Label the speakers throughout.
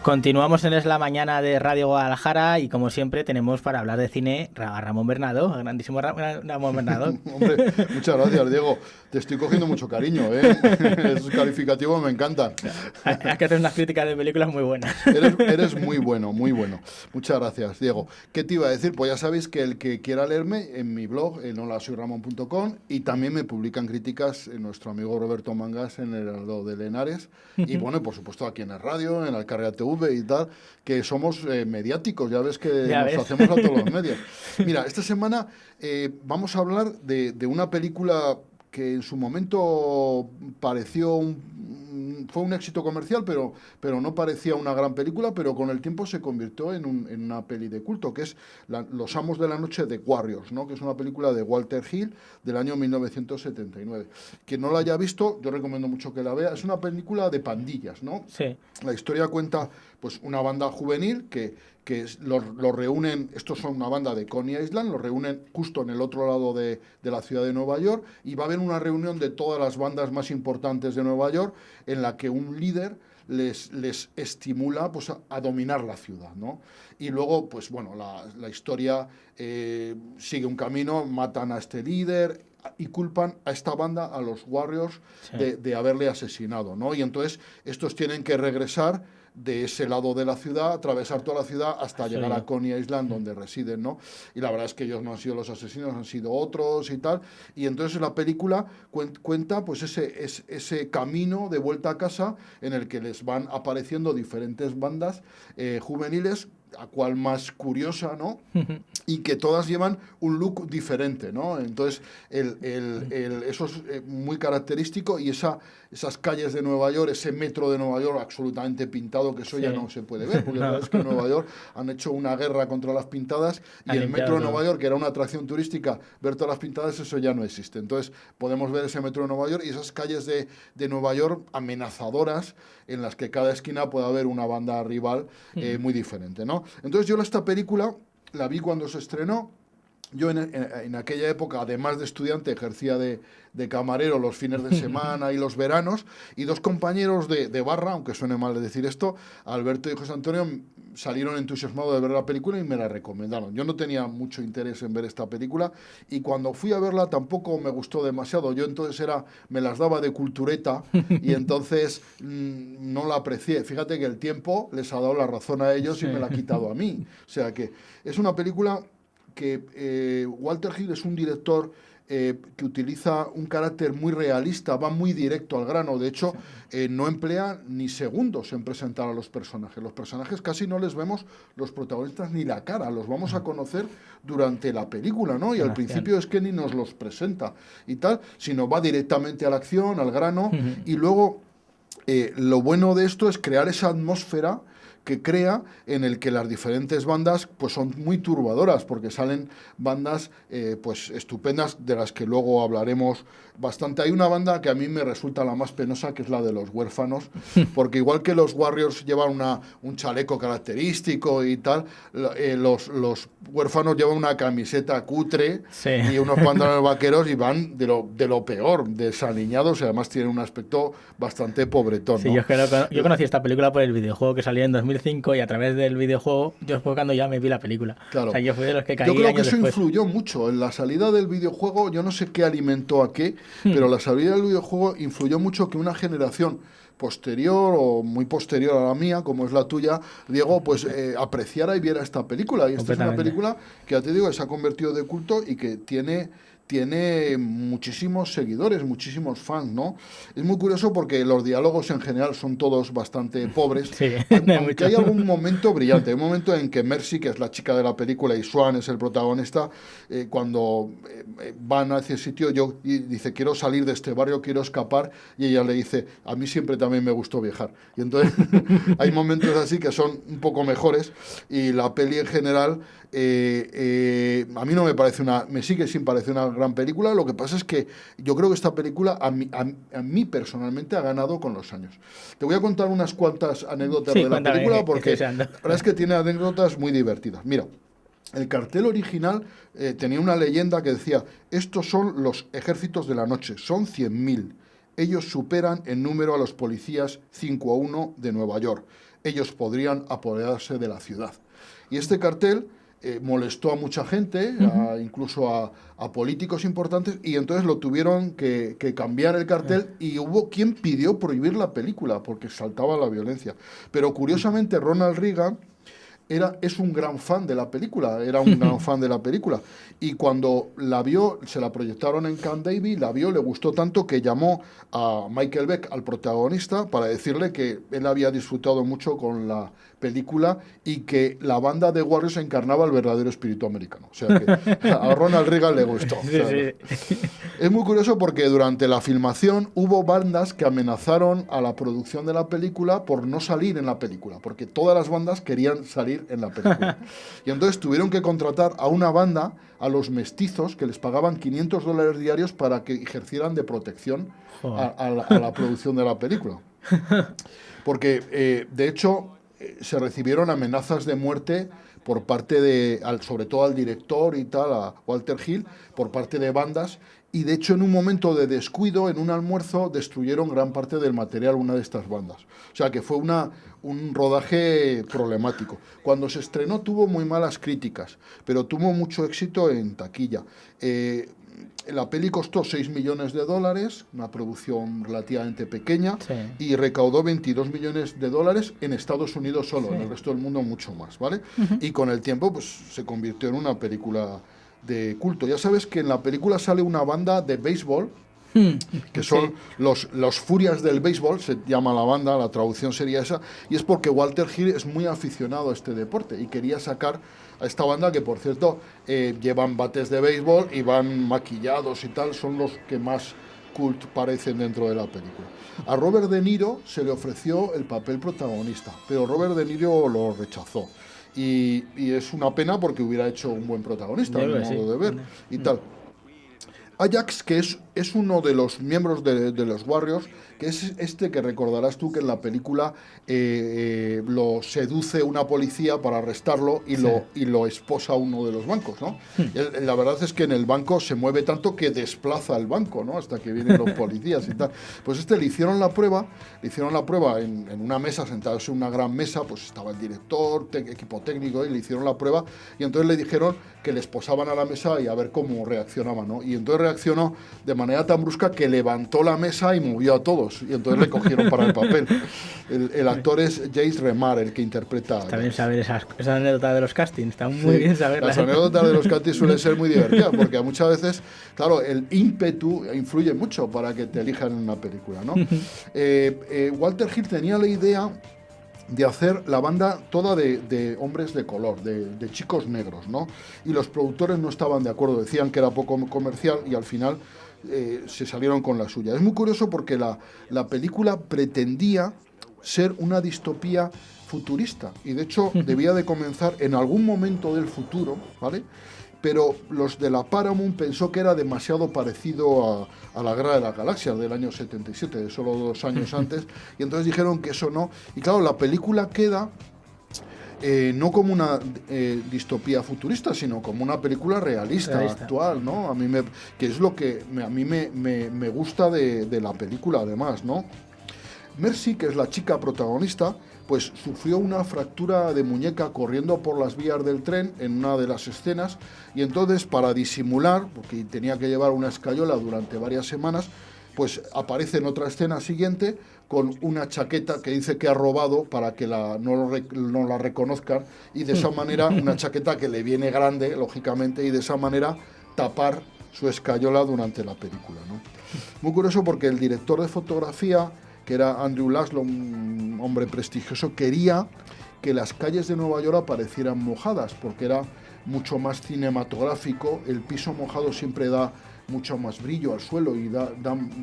Speaker 1: Continuamos en Es la Mañana de Radio Guadalajara y como siempre tenemos para hablar de cine a Ramón Bernardo, al grandísimo Ramón Bernardo.
Speaker 2: Hombre, muchas gracias, Diego. Te estoy cogiendo mucho cariño, ¿eh? Esos calificativos me encantan.
Speaker 1: Hay que hacer unas críticas de películas muy buenas.
Speaker 2: Eres muy bueno, muy bueno. Muchas gracias, Diego. ¿Qué te iba a decir? Pues ya sabéis que el que quiera leerme en mi blog, en holasoyramon.com, y también me publican críticas en nuestro amigo Roberto Mangas en el Heraldo de Henares. Y bueno, por supuesto aquí en el radio, en Alcarria TV y tal, que somos mediáticos, ya ves que hacemos a todos los medios. Mira, esta semana vamos a hablar de una película que en su momento fue un éxito comercial, pero no parecía una gran película, pero con el tiempo se convirtió en una peli de culto, que es Los Amos de la Noche de Warriors, ¿no? Que es una película de Walter Hill del año 1979. Quien no la haya visto, yo recomiendo mucho que la vea. Es una película de pandillas, ¿no?
Speaker 1: Sí.
Speaker 2: La historia cuenta pues una banda juvenil que los reúnen, estos son una banda de Coney Island, los reúnen justo en el otro lado de la ciudad de Nueva York, y va a haber una reunión de todas las bandas más importantes de Nueva York en la que un líder les estimula pues a dominar la ciudad, ¿no? Y luego, pues bueno, la historia sigue un camino, matan a este líder y culpan a esta banda, a los Warriors, sí, de haberle asesinado, ¿no? Y entonces estos tienen que regresar de ese lado de la ciudad, atravesar toda la ciudad hasta llegar a Coney Island, donde residen, ¿no? Y la verdad es que ellos no han sido los asesinos, han sido otros y tal. Y entonces la película cuenta pues ese camino de vuelta a casa en el que les van apareciendo diferentes bandas juveniles, a cual más curiosa, ¿no? Y que todas llevan un look diferente, ¿no? Entonces, eso es muy característico, y esas calles de Nueva York, ese metro de Nueva York absolutamente pintado, que eso ya no se puede ver, porque la verdad es que en Nueva York han hecho una guerra contra las pintadas, y el metro de Nueva York, que era una atracción turística, ver todas las pintadas, eso ya no existe. Entonces, podemos ver ese metro de Nueva York y esas calles de Nueva York amenazadoras, en las que cada esquina puede haber una banda rival muy diferente, ¿no? Entonces yo esta película la vi cuando se estrenó. Yo en aquella época, además de estudiante, ejercía de camarero los fines de semana y los veranos, y dos compañeros de barra, aunque suene mal decir esto, Alberto y José Antonio, salieron entusiasmados de ver la película y me la recomendaron. Yo no tenía mucho interés en ver esta película, y cuando fui a verla tampoco me gustó demasiado. Yo entonces me las daba de cultureta, y entonces no la aprecié. Fíjate que el tiempo les ha dado la razón a ellos, sí, y me la ha quitado a mí. O sea que es una película que Walter Hill es un director que utiliza un carácter muy realista, va muy directo al grano. De hecho, no emplea ni segundos en presentar a los personajes. Los personajes casi no les vemos, los protagonistas, ni la cara, los vamos a conocer durante la película, ¿no? Y al principio es que ni nos los presenta y tal, sino va directamente a la acción, al grano, y luego lo bueno de esto es crear esa atmósfera que crea, en el que las diferentes bandas pues son muy turbadoras, porque salen bandas pues estupendas, de las que luego hablaremos bastante. Hay una banda que a mí me resulta la más penosa, que es la de los Huérfanos, porque igual que los Warriors llevan un chaleco característico y tal, los Huérfanos llevan una camiseta cutre, sí, y unos pantalones vaqueros, y van de lo peor, desaliñados, y además tienen un aspecto bastante pobretón,
Speaker 1: sí, ¿no? Yo conocí esta película por el videojuego que salió en 2005, y a través del videojuego yo fue cuando ya me vi la película.
Speaker 2: Claro.
Speaker 1: O sea, yo fui de los que caí.
Speaker 2: Yo creo que eso
Speaker 1: después
Speaker 2: influyó mucho en la salida del videojuego. Yo no sé qué alimentó a qué, pero la salida del videojuego influyó mucho, que una generación posterior o muy posterior a la mía, como es la tuya, Diego, pues apreciara y viera esta película. Y esta es una película que, ya te digo, se ha convertido de culto y que tiene muchísimos seguidores, muchísimos fans, ¿no? Es muy curioso porque los diálogos en general son todos bastante pobres,
Speaker 1: sí,
Speaker 2: aunque hay algún momento brillante. Hay un momento en que Mercy, que es la chica de la película, y Swan es el protagonista, cuando van a ese sitio, y dice, quiero salir de este barrio, quiero escapar, y ella le dice, a mí siempre también me gustó viajar. Y entonces hay momentos así que son un poco mejores, y la peli en general a mí no me sigue sin parecer una gran película. Lo que pasa es que yo creo que esta película a mí personalmente ha ganado con los años. Te voy a contar unas cuantas anécdotas de la película, porque la verdad es que tiene anécdotas muy divertidas. Mira, el cartel original tenía una leyenda que decía: estos son los ejércitos de la noche, son 100.000. ellos superan en número a los policías 5-1 de Nueva York. Ellos podrían apoderarse de la ciudad. Y este cartel molestó a mucha gente, incluso a políticos importantes, y entonces lo tuvieron que cambiar el cartel, y hubo quien pidió prohibir la película porque saltaba la violencia. Pero curiosamente Ronald Reagan es un gran fan de la película, era un gran fan de la película. Y cuando la vio, se la proyectaron en Camp David, la vio, le gustó tanto que llamó a Michael Beck, al protagonista, para decirle que él había disfrutado mucho con la película y que la banda de Warriors encarnaba el verdadero espíritu americano. O sea que a Ronald Reagan le gustó.
Speaker 1: Sí, sí.
Speaker 2: Es muy curioso porque durante la filmación hubo bandas que amenazaron a la producción de la película por no salir en la película, porque todas las bandas querían salir en la película. Y entonces tuvieron que contratar a una banda, a los Mestizos, que les pagaban $500 diarios para que ejercieran de protección a la producción de la película. Porque, de hecho, se recibieron amenazas de muerte por parte sobre todo al director y tal, a Walter Hill, por parte de bandas, y de hecho en un momento de descuido, en un almuerzo, destruyeron gran parte del material una de estas bandas. O sea que fue un rodaje problemático. Cuando se estrenó tuvo muy malas críticas, pero tuvo mucho éxito en taquilla. La peli costó $6 millones, una producción relativamente pequeña,
Speaker 1: Sí.
Speaker 2: y recaudó $22 millones en Estados Unidos solo, en el resto del mundo mucho más, ¿vale? Y con el tiempo pues se convirtió en una película de culto. Ya sabes que en la película sale una banda de béisbol, que son los Furias del béisbol, se llama la banda, la traducción sería esa, y es porque Walter Hill es muy aficionado a este deporte y quería sacar a esta banda, que por cierto llevan bates de béisbol y van maquillados y tal, son los que más cult parecen dentro de la película. A Robert De Niro se le ofreció el papel protagonista, pero Robert De Niro lo rechazó. Y es una pena porque hubiera hecho un buen protagonista, a mi modo de ver, y tal. Ajax, que es uno de los miembros de los Warriors, que es este que recordarás tú que en la película lo seduce una policía para arrestarlo y lo esposa a uno de los bancos, ¿no? La verdad es que en el banco se mueve tanto que desplaza el banco, ¿no? Hasta que vienen los policías y tal. Pues le hicieron la prueba en una mesa, sentados en una gran mesa, pues estaba el director, equipo técnico, y le hicieron la prueba, y entonces le dijeron que le esposaban a la mesa y a ver cómo reaccionaba, ¿no? Y entonces reaccionó de manera tan brusca que levantó la mesa y movió a todos, y entonces le cogieron para el papel. El actor es Jace Remar, el que interpreta.
Speaker 1: Está bien saber esa anécdota de los castings, está muy bien saberla.
Speaker 2: Las anécdotas de los castings suelen ser muy divertidas, porque muchas veces, claro, el ímpetu influye mucho para que te elijan en una película, ¿no? Walter Hill tenía la idea de hacer la banda toda de hombres de color, de chicos negros, ¿no? Y los productores no estaban de acuerdo, decían que era poco comercial, y al final se salieron con la suya. Es muy curioso porque la película pretendía ser una distopía futurista, y de hecho debía de comenzar en algún momento del futuro, ¿vale? Pero los de la Paramount pensó que era demasiado parecido a la Guerra de las Galaxias del año 77, de solo 2 años antes, y entonces dijeron que eso no. Y claro, la película queda no como una distopía futurista, sino como una película realista. Actual, ¿no? Que es lo que a mí me gusta de la película, además, ¿no? Mercy, que es la chica protagonista, pues sufrió una fractura de muñeca corriendo por las vías del tren en una de las escenas, y entonces, para disimular, porque tenía que llevar una escayola durante varias semanas, pues aparece en otra escena siguiente con una chaqueta que dice que ha robado para que no la reconozcan, y de esa manera, una chaqueta que le viene grande, lógicamente, y de esa manera tapar su escayola durante la película, ¿no? Muy curioso porque el director de fotografía, que era Andrew Laszlo, un hombre prestigioso, quería que las calles de Nueva York aparecieran mojadas, porque era mucho más cinematográfico. El piso mojado siempre da mucho más brillo al suelo y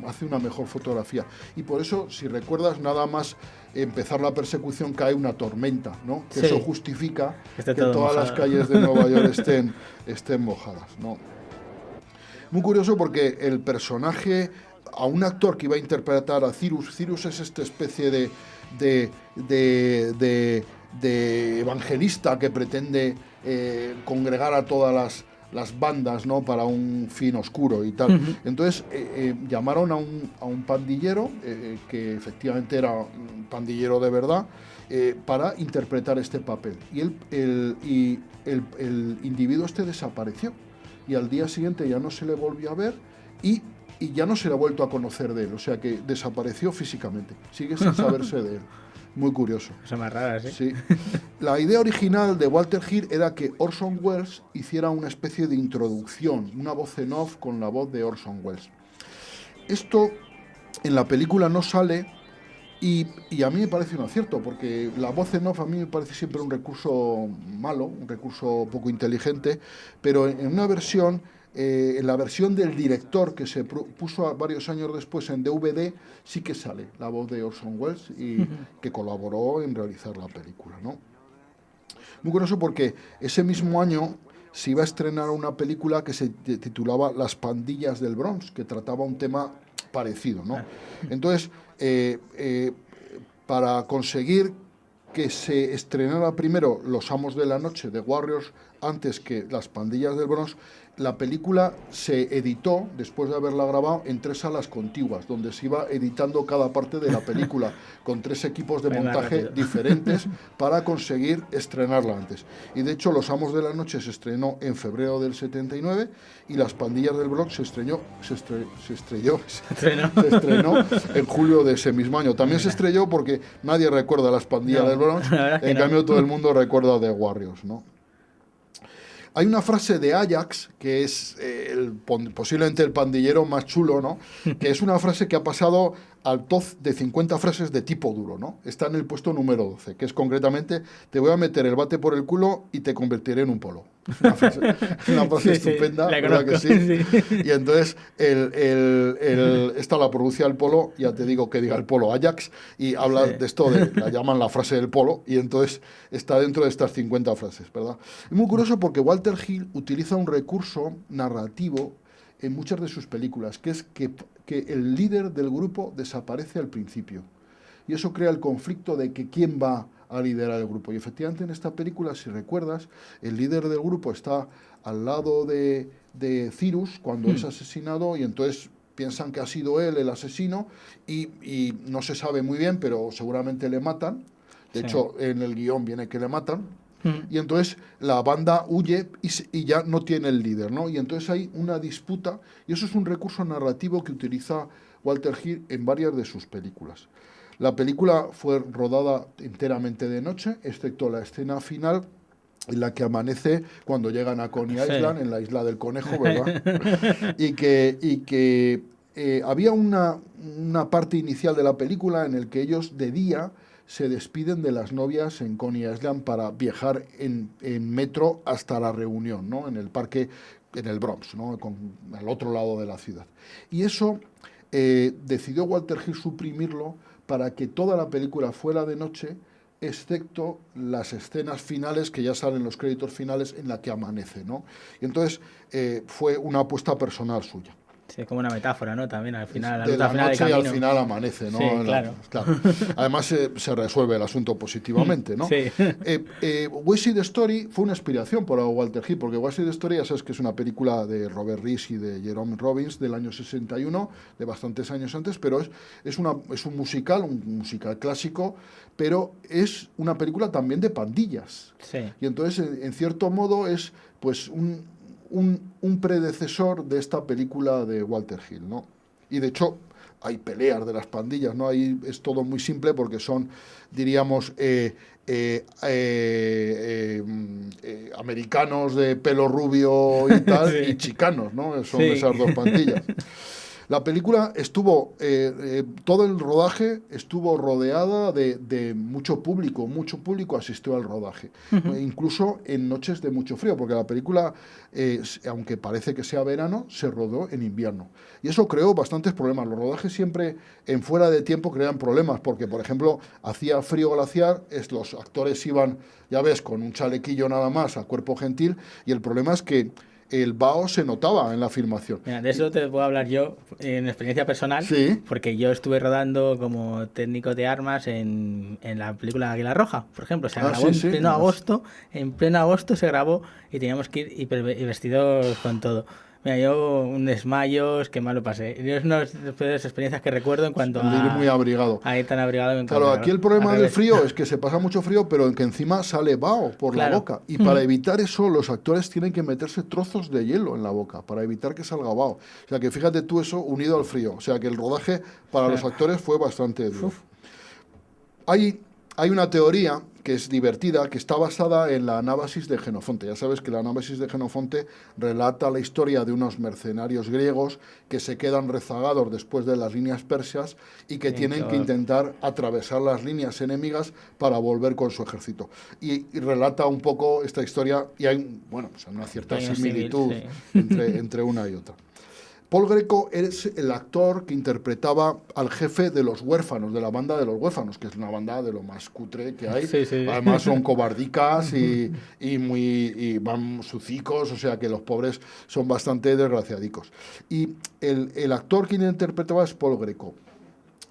Speaker 2: hace una mejor fotografía. Y por eso, si recuerdas, nada más empezar la persecución cae una tormenta, ¿no? Que eso justifica que todas las calles de Nueva York estén mojadas, ¿no? Muy curioso porque el personaje, a un actor que iba a interpretar a Cyrus es esta especie de evangelista que pretende congregar a todas las bandas, ¿no? Para un fin oscuro y tal. Entonces llamaron a un pandillero, que efectivamente era un pandillero de verdad, para interpretar este papel. Y el individuo este desapareció. Y al día siguiente ya no se le volvió a ver y ya no se le ha vuelto a conocer de él. O sea que desapareció físicamente. Sigue sin saberse de él. Muy curioso.
Speaker 1: Cosa más rara, ¿sí?
Speaker 2: Sí. La idea original de Walter Hill era que Orson Welles hiciera una especie de introducción, una voz en off con la voz de Orson Welles. Esto en la película no sale y a mí me parece un acierto, porque la voz en off a mí me parece siempre un recurso malo, un recurso poco inteligente, pero en una versión... en la versión del director que se puso varios años después en DVD, sí que sale la voz de Orson Welles y que colaboró en realizar la película, ¿no? Muy curioso porque ese mismo año se iba a estrenar una película que se titulaba Las pandillas del Bronx, que trataba un tema parecido, ¿no? Entonces, para conseguir que se estrenara primero Los Amos de la Noche de Warriors antes que Las pandillas del Bronx, la película se editó, después de haberla grabado, en 3 salas contiguas, donde se iba editando cada parte de la película, con 3 equipos de montaje diferentes para conseguir estrenarla antes. Y de hecho, Los Amos de la Noche se estrenó en febrero del 79 y Las pandillas del Bronx se estrenó en julio de ese mismo año. También se estrelló porque nadie recuerda Las pandillas del Bronx, en cambio todo el mundo recuerda The Warriors, ¿no? Hay una frase de Ajax, que es posiblemente el pandillero más chulo, ¿no? Que es una frase que ha pasado al top de 50 frases de tipo duro, ¿no? Está en el puesto número 12, que es concretamente: te voy a meter el bate por el culo y te convertiré en un polo. Es una frase estupenda, ¿verdad que sí? Y entonces esta la pronuncia el Polo, ya te digo que diga el Polo Ajax, y habla de esto, la llaman la frase del Polo, y entonces está dentro de estas 50 frases, ¿verdad? Es muy curioso porque Walter Hill utiliza un recurso narrativo en muchas de sus películas, que es que el líder del grupo desaparece al principio. Y eso crea el conflicto de que quién va a liderar el grupo. Y efectivamente en esta película, si recuerdas, el líder del grupo está al lado de Cyrus cuando es asesinado, y entonces piensan que ha sido él el asesino y no se sabe muy bien, pero seguramente le matan. De hecho, en el guión viene que le matan. Y entonces la banda huye y ya no tiene el líder, ¿no? Y entonces hay una disputa, y eso es un recurso narrativo que utiliza Walter Hill en varias de sus películas. La película fue rodada enteramente de noche, excepto la escena final en la que amanece cuando llegan a Coney Island, en la isla del conejo, ¿verdad? y que había una parte inicial de la película en la que ellos de día se despiden de las novias en Coney Island para viajar en metro hasta la reunión, ¿no? En el parque, en el Bronx, ¿no? Al otro lado de la ciudad. Y eso decidió Walter Hill suprimirlo para que toda la película fuera de noche, excepto las escenas finales, que ya salen los créditos finales, en la que amanece, ¿no? Y entonces fue una apuesta personal suya.
Speaker 1: Sí, es como una metáfora, ¿no? También al final,
Speaker 2: de la noche y al final amanece, ¿no?
Speaker 1: Sí, claro.
Speaker 2: Además se resuelve el asunto positivamente, ¿no?
Speaker 1: Sí.
Speaker 2: West Side Story fue una inspiración para Walter Hill, porque West Side Story ya sabes que es una película de Robert Rees y de Jerome Robbins del año 61, de bastantes años antes, pero es un musical clásico, pero es una película también de pandillas.
Speaker 1: Sí.
Speaker 2: Y entonces, en cierto modo, es pues un predecesor de esta película de Walter Hill, ¿no? Y de hecho hay peleas de las pandillas, ¿no? Ahí es todo muy simple porque son, diríamos, americanos de pelo rubio y tal, sí, y chicanos, ¿no? Son esas dos pandillas. La película estuvo, todo el rodaje estuvo rodeada de mucho público asistió al rodaje, incluso en noches de mucho frío, porque la película, aunque parece que sea verano, se rodó en invierno. Y eso creó bastantes problemas. Los rodajes siempre en fuera de tiempo crean problemas, porque, por ejemplo, hacía frío glaciar, los actores iban, ya ves, con un chalequillo nada más, a cuerpo gentil, y el problema es que el vaho se notaba en la filmación.
Speaker 1: Mira, de eso te puedo hablar yo en experiencia personal,
Speaker 2: Sí.
Speaker 1: porque yo estuve rodando como técnico de armas en la película Águila Roja, por ejemplo. Se grabó
Speaker 2: Sí, sí.
Speaker 1: en pleno agosto se grabó y teníamos que ir y vestidos con todo. Mira, yo un desmayos, qué mal lo pasé. Es una de las peores experiencias que recuerdo en cuanto
Speaker 2: El de ir muy abrigado.
Speaker 1: a ir tan abrigado en
Speaker 2: Claro,
Speaker 1: cuanto
Speaker 2: aquí el
Speaker 1: al
Speaker 2: problema del
Speaker 1: revés.
Speaker 2: frío es que se pasa mucho frío, pero en que encima sale vaho por la
Speaker 1: Claro.
Speaker 2: boca. Y para evitar eso, los actores tienen que meterse trozos de hielo en la boca, para evitar que salga vaho. O sea que fíjate tú eso unido al frío. O sea que el rodaje para los actores fue bastante duro. Hay una teoría que es divertida, que está basada en la Anábasis de Jenofonte. Ya sabes que la Anábasis de Jenofonte relata la historia de unos mercenarios griegos que se quedan rezagados después de las líneas persas y que tienen que intentar atravesar las líneas enemigas para volver con su ejército. Y relata un poco esta historia y hay, bueno, pues una cierta similitud entre una y otra. Paul Greco es el actor que interpretaba al jefe de los huérfanos, de la banda de los huérfanos, que es una banda de lo más cutre que hay.
Speaker 1: Sí, sí.
Speaker 2: Además son cobardicas y van sucicos, o sea que los pobres son bastante desgraciadicos. Y el actor que interpretaba es Paul Greco.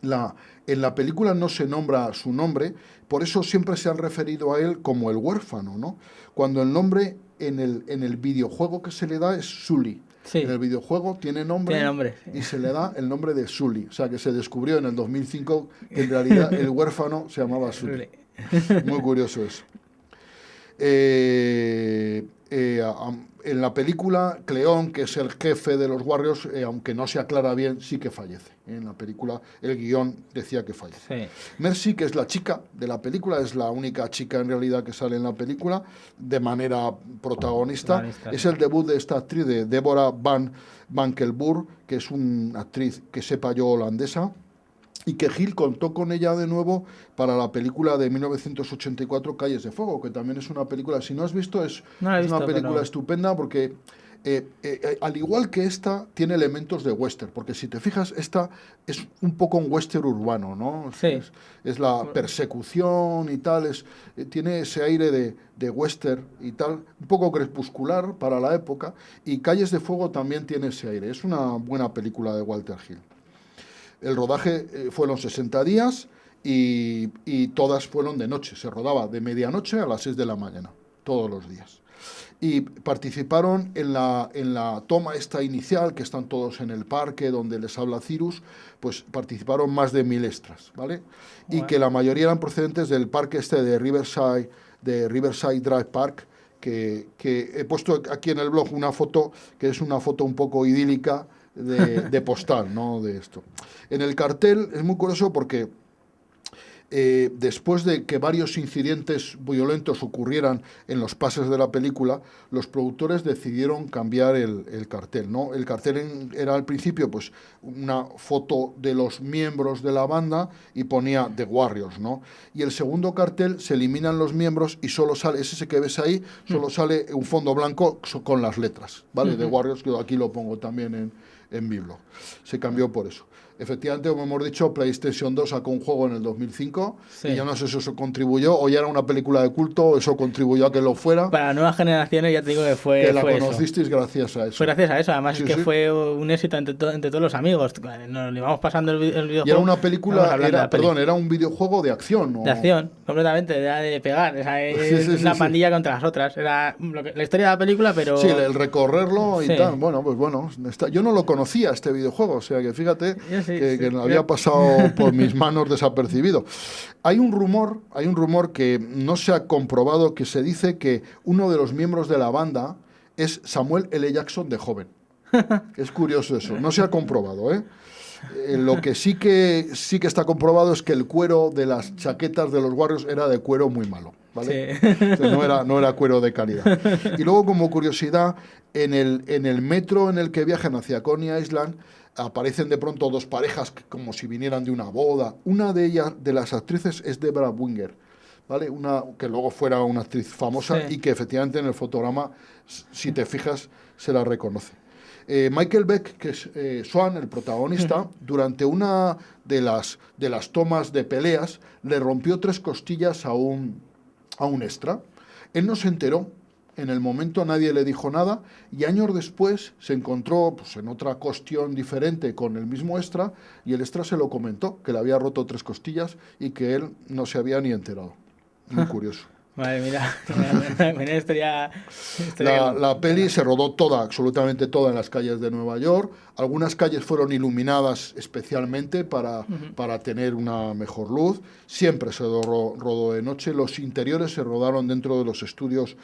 Speaker 2: En la película no se nombra su nombre, por eso siempre se han referido a él como el huérfano, ¿no? Cuando el nombre en el videojuego que se le da es Sully.
Speaker 1: Sí.
Speaker 2: En el videojuego tiene nombre
Speaker 1: sí.
Speaker 2: y se le da el nombre de Sully. O sea, que se descubrió en el 2005 que en realidad el huérfano se llamaba Sully. Muy curioso eso. En la película, Cleón, que es el jefe de los Warriors, aunque no se aclara bien, sí que fallece. En la película, el guión decía que fallece.
Speaker 1: Sí.
Speaker 2: Mercy, que es la chica de la película, es la única chica en realidad que sale en la película de manera protagonista. Es el debut de esta actriz, de Deborah Van Kelburg, que es una actriz que sepa yo holandesa, y que Gil contó con ella de nuevo para la película de 1984, Calles de Fuego, que también es una película, si no has visto, es una película estupenda porque, al igual que esta, tiene elementos de western, porque si te fijas, esta es un poco un western urbano, ¿no?
Speaker 1: Sí.
Speaker 2: Es la persecución y tal, tiene ese aire de western y tal, un poco crepuscular para la época, y Calles de Fuego también tiene ese aire, es una buena película de Walter Hill. El rodaje fueron 60 días y todas fueron de noche. Se rodaba de medianoche a las 6 de la mañana, todos los días. Y participaron en la toma esta inicial, que están todos en el parque donde les habla Cyrus, pues participaron más de 1000 extras, ¿vale? Y que la mayoría eran procedentes del parque este de Riverside Drive Park, que he puesto aquí en el blog una foto, que es una foto un poco idílica, de postal, ¿no? De esto. En el cartel es muy curioso porque después de que varios incidentes violentos ocurrieran en los pases de la película, los productores decidieron cambiar el cartel, ¿no? El cartel era al principio pues una foto de los miembros de la banda y ponía The Warriors, ¿no? Y el segundo cartel se eliminan los miembros y solo sale, ese que ves ahí, solo sale un fondo blanco con las letras, ¿vale? The Warriors, que aquí lo pongo también en mi blog. Se cambió por eso. Efectivamente, como hemos dicho, PlayStation 2 sacó un juego en el 2005 y yo no sé si eso contribuyó, o ya era una película de culto, o eso contribuyó a que lo fuera.
Speaker 1: Para nuevas generaciones ya te digo que fue
Speaker 2: que la
Speaker 1: fue
Speaker 2: conocisteis
Speaker 1: eso.
Speaker 2: gracias a eso.
Speaker 1: Fue gracias a eso, además es que fue un éxito entre todos los amigos. Nos íbamos pasando el videojuego.
Speaker 2: Y era una película, era un videojuego de acción, ¿no?
Speaker 1: De acción, completamente, era de pegar. O sea, es una pandilla contra las otras. Era la historia de la película, pero...
Speaker 2: Sí, el recorrerlo y tal. Bueno, pues bueno. Yo no lo conocía, este videojuego, o sea que fíjate que había pasado por mis manos desapercibido. Hay un rumor que no se ha comprobado, que se dice que uno de los miembros de la banda es Samuel L. Jackson de joven. Es curioso eso, no se ha comprobado, ¿eh? Lo que sí que está comprobado es que el cuero de las chaquetas de los Warriors era de cuero muy malo, ¿vale? Sí. Entonces no era cuero de calidad. Y luego, como curiosidad, en el metro en el que viajan hacia Coney Island, aparecen de pronto dos parejas como si vinieran de una boda. Una de ellas, de las actrices, es Deborah Winger, ¿vale? Una que luego fuera una actriz famosa y que efectivamente en el fotograma, si te fijas, se la reconoce. Michael Beck, que es Swan, el protagonista, durante una de las tomas de peleas, le rompió 3 costillas a un extra. Él no se enteró en el momento nadie le dijo nada, y años después se encontró pues, en otra cuestión diferente con el mismo extra, y el extra se lo comentó, que le había roto 3 costillas y que él no se había ni enterado. Muy curioso.
Speaker 1: Vale, mira, mira, historia
Speaker 2: La peli se rodó toda, absolutamente toda, en las calles de Nueva York. Algunas calles fueron iluminadas especialmente para tener una mejor luz. Siempre se rodó de noche. Los interiores se rodaron dentro de los estudios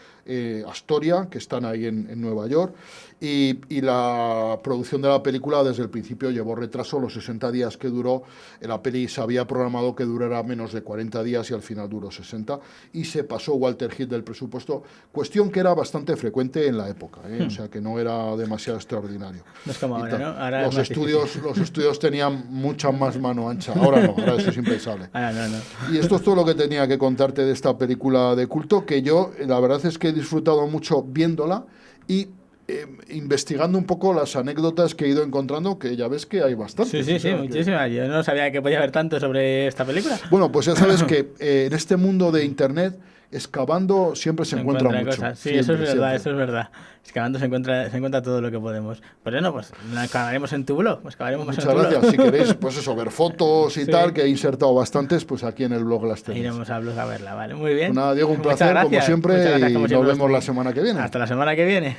Speaker 2: Astoria, que están ahí en Nueva York. Y la producción de la película desde el principio llevó retraso. Los 60 días que duró, la peli se había programado que durara menos de 40 días y al final duró 60. Y se pasó Walter Hill del presupuesto, cuestión que era bastante frecuente en la época, o sea que no era demasiado extraordinario.
Speaker 1: No es como ahora, ¿no? Ahora
Speaker 2: los estudios tenían mucha más mano ancha, ahora no, ahora eso es impensable.
Speaker 1: Ahora no.
Speaker 2: Y esto es todo lo que tenía que contarte de esta película de culto, que yo la verdad es que he disfrutado mucho viéndola y investigando un poco las anécdotas que he ido encontrando, que ya ves que hay bastantes.
Speaker 1: Sí, muchísimas. Yo no sabía que podía haber tanto sobre esta película.
Speaker 2: Bueno, pues ya sabes que en este mundo de Internet, excavando siempre se encuentra mucho.
Speaker 1: Cosas. Sí,
Speaker 2: siempre,
Speaker 1: eso es verdad,
Speaker 2: siempre.
Speaker 1: eso es verdad. Excavando se encuentra todo lo que podemos. Pues bueno, pues la excavaremos en tu blog.
Speaker 2: Muchas gracias. Si queréis, pues eso, ver fotos y tal, que he insertado bastantes, pues aquí en el blog las tenéis.
Speaker 1: Iremos al blog a verla, vale. Muy bien.
Speaker 2: Pues nada, Diego, un placer, como siempre, y nos vemos la semana que viene.
Speaker 1: Hasta la semana que viene.